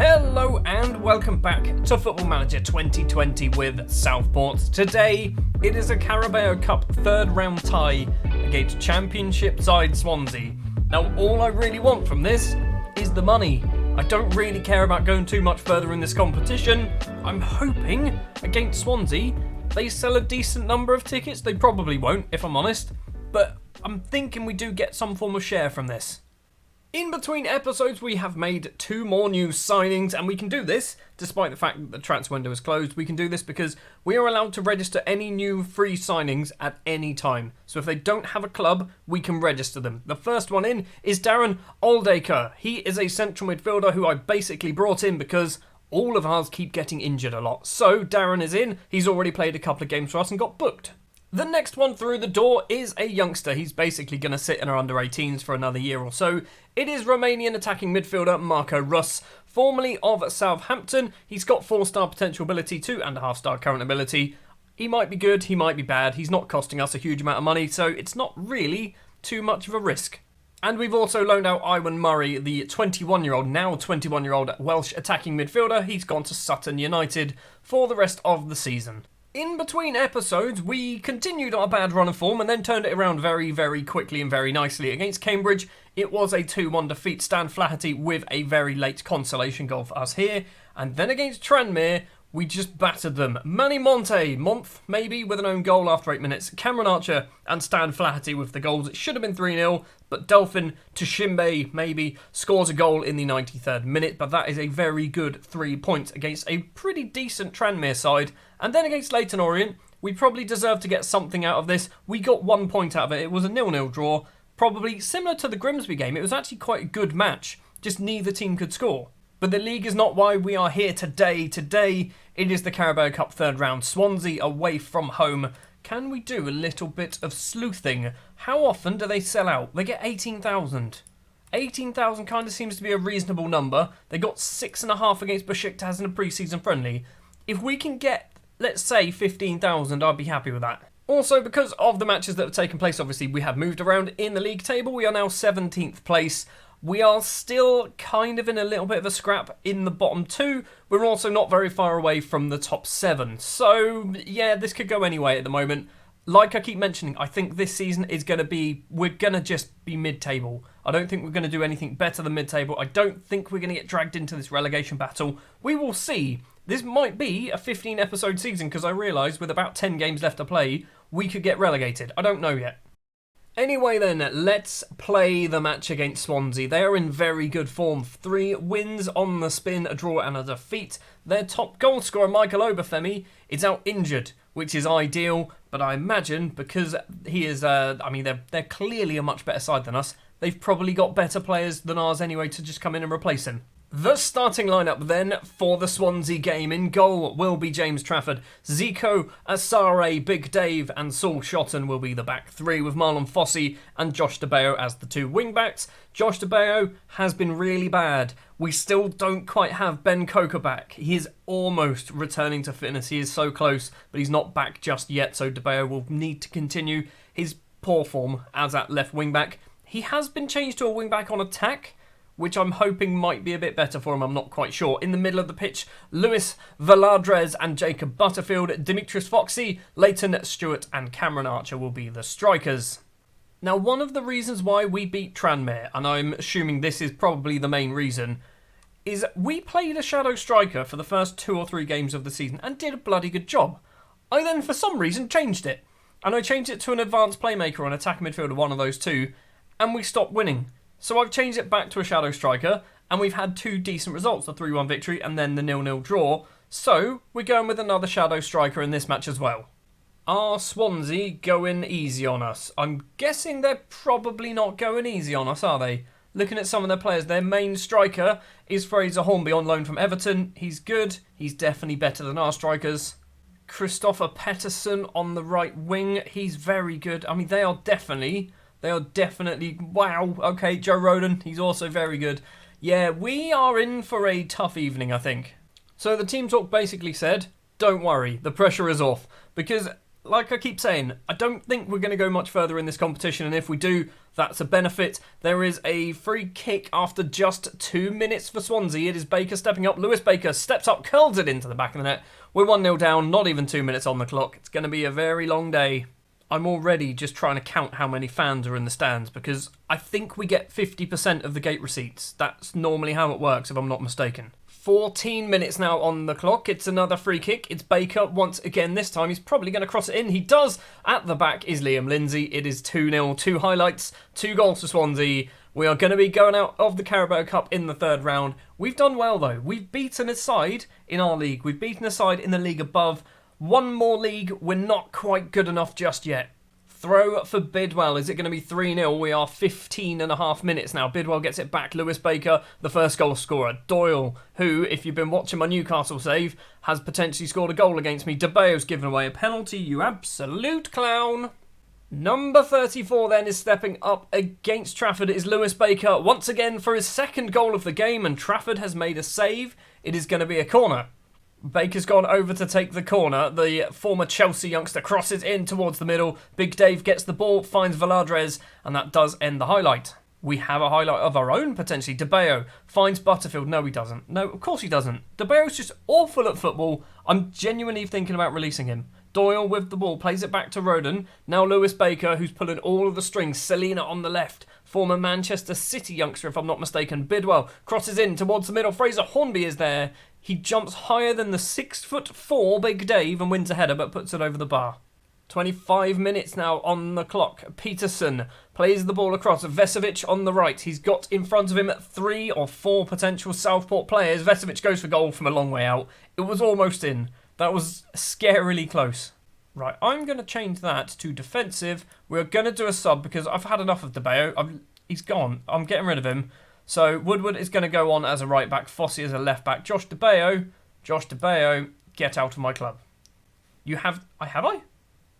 Hello and welcome back to Football Manager 2020 with Southport. Today, it is a Carabao Cup third round tie against Championship side Swansea. Now, all I really want from this is the money. I don't really care about going too much further in this competition. I'm hoping against Swansea, they sell a decent number of tickets. They probably won't, if I'm honest, but I'm thinking we do get some form of share from this. In between episodes, we have made 2 more new signings, and we can do this despite the fact that the transfer window is closed. We can do this because we are allowed to register any new free signings at any time. So if they don't have a club, we can register them. The first one in is Darren Oldacre. He is a central midfielder who I basically brought in because all of ours keep getting injured a lot. So Darren is in. He's already played a couple of games for us and got booked. The next one through the door is a youngster. He's basically going to sit in our under-18s for another year or so. It is Romanian attacking midfielder Marco Rus, formerly of Southampton. He's got 4-star potential ability, 2.5-star current ability. He might be good, he might be bad. He's not costing us a huge amount of money, so it's not really too much of a risk. And we've also loaned out Iwan Murray, the 21-year-old Welsh attacking midfielder. He's gone to Sutton United for the rest of the season. In between episodes, we continued our bad run of form and then turned it around very, very quickly and very nicely. Against Cambridge, it was a 2-1 defeat. Stan Flaherty with a very late consolation goal for us here. And then against Tranmere, we just battered them. Manny Month, maybe, with an own goal after 8 minutes. Cameron Archer and Stan Flaherty with the goals. It should have been 3-0, but Dolphin Tushimbe, maybe, scores a goal in the 93rd minute. But that is a very good 3 points against a pretty decent Tranmere side. And then against Leyton Orient, we probably deserved to get something out of this. We got 1 point out of it. It was a 0-0 draw. Probably similar to the Grimsby game. It was actually quite a good match. Just neither team could score. But the league is not why we are here today. Today, it is the Carabao Cup third round. Swansea away from home. Can we do a little bit of sleuthing? How often do they sell out? They get 18,000. 18,000 kind of seems to be a reasonable number. They got 6.5 against Besiktas in a pre-season friendly. If we can get, let's say, 15,000, I'd be happy with that. Also, because of the matches that have taken place, obviously, we have moved around in the league table. We are now 17th place. We are still kind of in a little bit of a scrap in the bottom 2. We're also not very far away from the top 7. So, yeah, this could go anyway at the moment. Like I keep mentioning, I think this season is going to be, we're going to just be mid-table. I don't think we're going to do anything better than mid-table. I don't think we're going to get dragged into this relegation battle. We will see. This might be a 15-episode season because I realise with about 10 games left to play, we could get relegated. I don't know yet. Anyway then, let's play the match against Swansea. They are in very good form. 3 wins on the spin, a draw and a defeat. Their top goal scorer, Michael Obafemi, is out injured, which is ideal. But I imagine because he is, they're clearly a much better side than us. They've probably got better players than ours anyway to just come in and replace him. The starting lineup then for the Swansea game. In goal will be James Trafford. Zico, Asare, Big Dave and Saul Shotton will be the back 3 with Marlon Fossey and Josh DeBeo as the 2 wing-backs. Josh DeBeo has been really bad. We still don't quite have Ben Coker back. He is almost returning to fitness. He is so close, but he's not back just yet, so DeBeo will need to continue his poor form as at left wing-back. He has been changed to a wing-back on attack, which I'm hoping might be a bit better for him, I'm not quite sure. In the middle of the pitch, Luis Veladrez and Jacob Butterfield, Demetrius Foxey, Leighton Stewart and Cameron Archer will be the strikers. Now, one of the reasons why we beat Tranmere, and I'm assuming this is probably the main reason, is we played a shadow striker for the first 2 or 3 games of the season and did a bloody good job. I then, for some reason, changed it. And I changed it to an advanced playmaker or an attack midfielder, one of those 2, and we stopped winning. So I've changed it back to a shadow striker, and we've had 2 decent results, the 3-1 victory and then the 0-0 draw. So we're going with another shadow striker in this match as well. Are Swansea going easy on us? I'm guessing they're probably not going easy on us, are they? Looking at some of their players, their main striker is Fraser Hornby on loan from Everton. He's good. He's definitely better than our strikers. Christopher Pettersson on the right wing. He's very good. I mean, they are definitely, wow. Okay, Joe Rodon, he's also very good. Yeah, we are in for a tough evening, I think. So the team talk basically said, don't worry, the pressure is off. Because like I keep saying, I don't think we're going to go much further in this competition, and if we do, that's a benefit. There is a free kick after just 2 minutes for Swansea. It is Baker stepping up. Lewis Baker steps up, curls it into the back of the net. We're 1-0 down, not even 2 minutes on the clock. It's going to be a very long day. I'm already just trying to count how many fans are in the stands, because I think we get 50% of the gate receipts. That's normally how it works, if I'm not mistaken. 14 minutes now on the clock. It's another free kick. It's Baker once again. This time he's probably going to cross it in. He does. At the back is Liam Lindsay. It is 2-0. 2 highlights, 2 goals for Swansea. We are going to be going out of the Carabao Cup in the third round. We've done well, though. We've beaten a side in our league. We've beaten a side in the league above. One more league. We're not quite good enough just yet. Throw for Bidwell. Is it going to be 3-0? We are 15 and a half minutes now. Bidwell gets it back. Lewis Baker, the first goal scorer. Doyle, who, if you've been watching my Newcastle save, has potentially scored a goal against me. De Bayo's given away a penalty, you absolute clown. Number 34 then is stepping up against Trafford. It is Lewis Baker once again for his second goal of the game, and Trafford has made a save. It is going to be a corner. Baker's gone over to take the corner. The former Chelsea youngster crosses in towards the middle. Big Dave gets the ball, finds Valadres, and that does end the highlight. We have a highlight of our own, potentially. De Bayo finds Butterfield. No, he doesn't. No, of course he doesn't. De Bayo's just awful at football. I'm genuinely thinking about releasing him. Doyle with the ball, plays it back to Roden. Now Lewis Baker, who's pulling all of the strings. Selena on the left. Former Manchester City youngster, if I'm not mistaken. Bidwell crosses in towards the middle. Fraser Hornby is there. He jumps higher than the 6'4" Big Dave and wins a header, but puts it over the bar. 25 minutes now on the clock. Peterson plays the ball across. Vesovic on the right. He's got in front of him 3 or 4 potential Southport players. Vesovic goes for goal from a long way out. It was almost in. That was scarily close. Right, I'm going to change that to defensive. We're going to do a sub because I've had enough of De Bayo. He's gone. I'm getting rid of him. So Woodward is going to go on as a right back, Fossey as a left back. Josh De Bayo, get out of my club. You have... I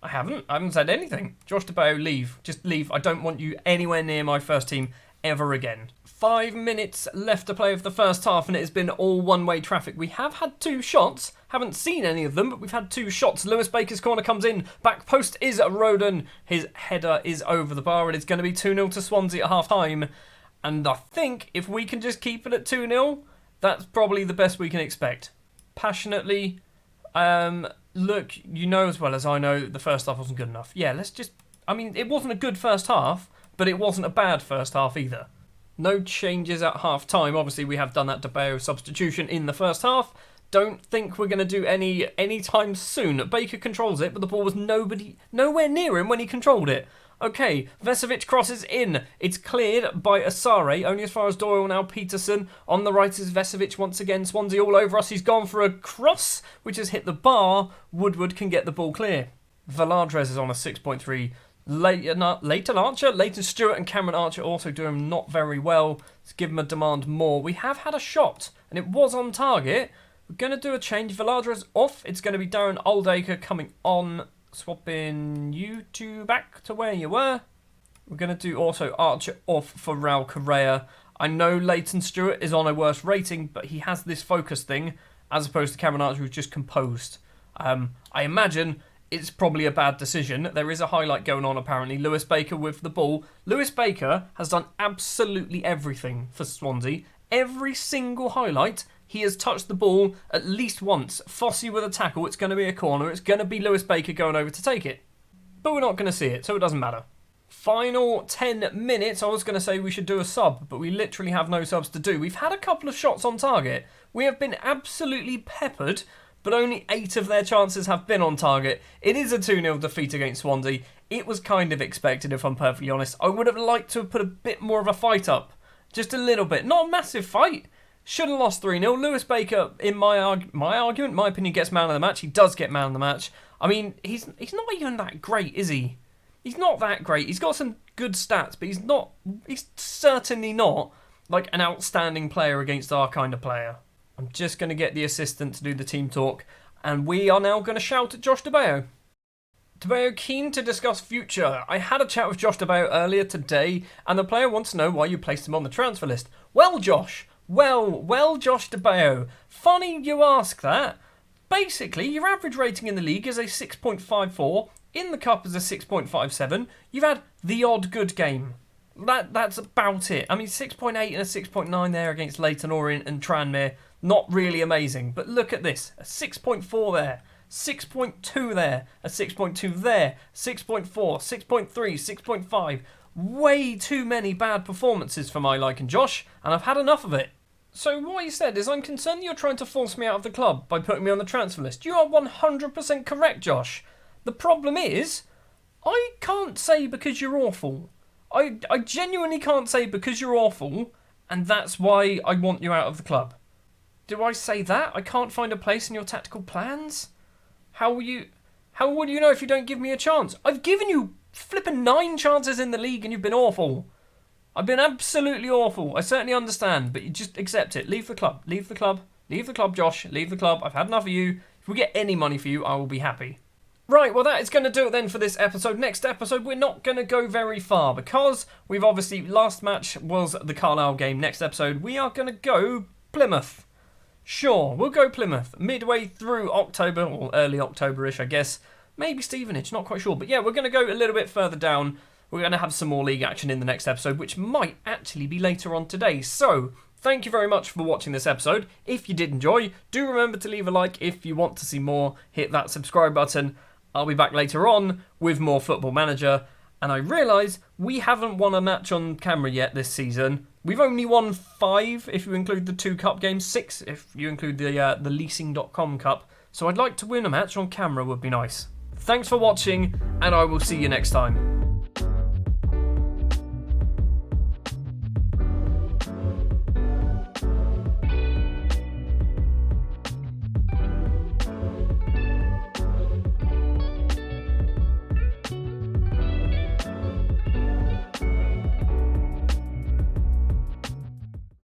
haven't said anything. Josh De Bayo, leave. Just leave. I don't want you anywhere near my first team ever again. 5 minutes left to play of the first half, and it has been all one-way traffic. We have had 2 shots. Haven't seen any of them, but we've had 2 shots. Lewis Baker's corner comes in. Back post is Roden. His header is over the bar, and it's going to be 2-0 to Swansea at half-time. And I think if we can just keep it at 2-0, that's probably the best we can expect. Passionately, look, you know as well as I know the first half wasn't good enough. Yeah, let's just... I mean, it wasn't a good first half, but it wasn't a bad first half either. No changes at half-time. Obviously, we have done that De Bayo substitution in the first half. Don't think we're going to do any time soon. Baker controls it, but the ball was nowhere near him when he controlled it. Okay, Vesovic crosses in. It's cleared by Asare, only as far as Doyle now. Peterson. On the right is Vesovic once again. Swansea all over us. He's gone for a cross, which has hit the bar. Woodward can get the ball clear. Valadres is on a 6.3. Leighton Stewart and Cameron Archer also doing not very well. Let's give him a demand more. We have had a shot, and it was on target. We're going to do a change. Valadres off. It's going to be Darren Oldacre coming on. Swapping you 2 back to where you were. We're going to do also Archer off for Raul Correa. I know Leighton Stewart is on a worse rating, but he has this focus thing, as opposed to Cameron Archer, who's just composed. I imagine it's probably a bad decision. There is a highlight going on, apparently. Lewis Baker with the ball. Lewis Baker has done absolutely everything for Swansea. Every single highlight, he has touched the ball at least once. Fossey with a tackle. It's going to be a corner. It's going to be Lewis Baker going over to take it. But we're not going to see it, so it doesn't matter. Final 10 minutes. I was going to say we should do a sub, but we literally have no subs to do. We've had a couple of shots on target. We have been absolutely peppered, but only 8 of their chances have been on target. It is a 2-0 defeat against Swansea. It was kind of expected, if I'm perfectly honest. I would have liked to have put a bit more of a fight up. Just a little bit. Not a massive fight. Should have lost 3-0. Lewis Baker, in my argument, my opinion, gets man of the match. He does get man of the match. I mean, he's not even that great, is he? He's not that great. He's got some good stats, but he's certainly not like an outstanding player against our kind of player. I'm just going to get the assistant to do the team talk, and we are now going to shout at Josh De Bayo. De Bayo keen to discuss future. I had a chat with Josh De Bayo earlier today, and the player wants to know why you placed him on the transfer list. Well, Josh. Well, Josh De Bayo. Funny you ask that. Basically, your average rating in the league is a 6.54. In the Cup is a 6.57. You've had the odd good game. That's about it. I mean, 6.8 and a 6.9 there against Leyton Orient and Tranmere. Not really amazing. But look at this. A 6.4 there. 6.2 there. A 6.2 there. 6.4, 6.3, 6.5. Way too many bad performances for my liking, Josh. And I've had enough of it. So what he said is, I'm concerned you're trying to force me out of the club by putting me on the transfer list. You are 100% correct, Josh. The problem is, I can't say because you're awful. I genuinely can't say because you're awful, and that's why I want you out of the club. Do I say that? I can't find a place in your tactical plans? How would you know if you don't give me a chance? I've given you flipping 9 chances in the league and you've been awful. I've been absolutely awful. I certainly understand, but you just accept it. Leave the club. Leave the club. Leave the club, Josh. Leave the club. I've had enough of you. If we get any money for you, I will be happy. Right, well that is going to do it then for this episode. Next episode, we're not going to go very far because we've obviously, last match was the Carlisle game. Next episode, we are going to go Plymouth. Sure, we'll go Plymouth. Midway through October, or early October-ish, I guess. Maybe Stevenage, not quite sure. But yeah, we're going to go a little bit further down. We're going to have some more league action in the next episode, which might actually be later on today. So, thank you very much for watching this episode. If you did enjoy, do remember to leave a like. If you want to see more, hit that subscribe button. I'll be back later on with more Football Manager. And I realise we haven't won a match on camera yet this season. We've only won 5 if you include the 2 cup games, 6 if you include the leasing.com cup. So I'd like to win a match on camera, would be nice. Thanks for watching, and I will see you next time.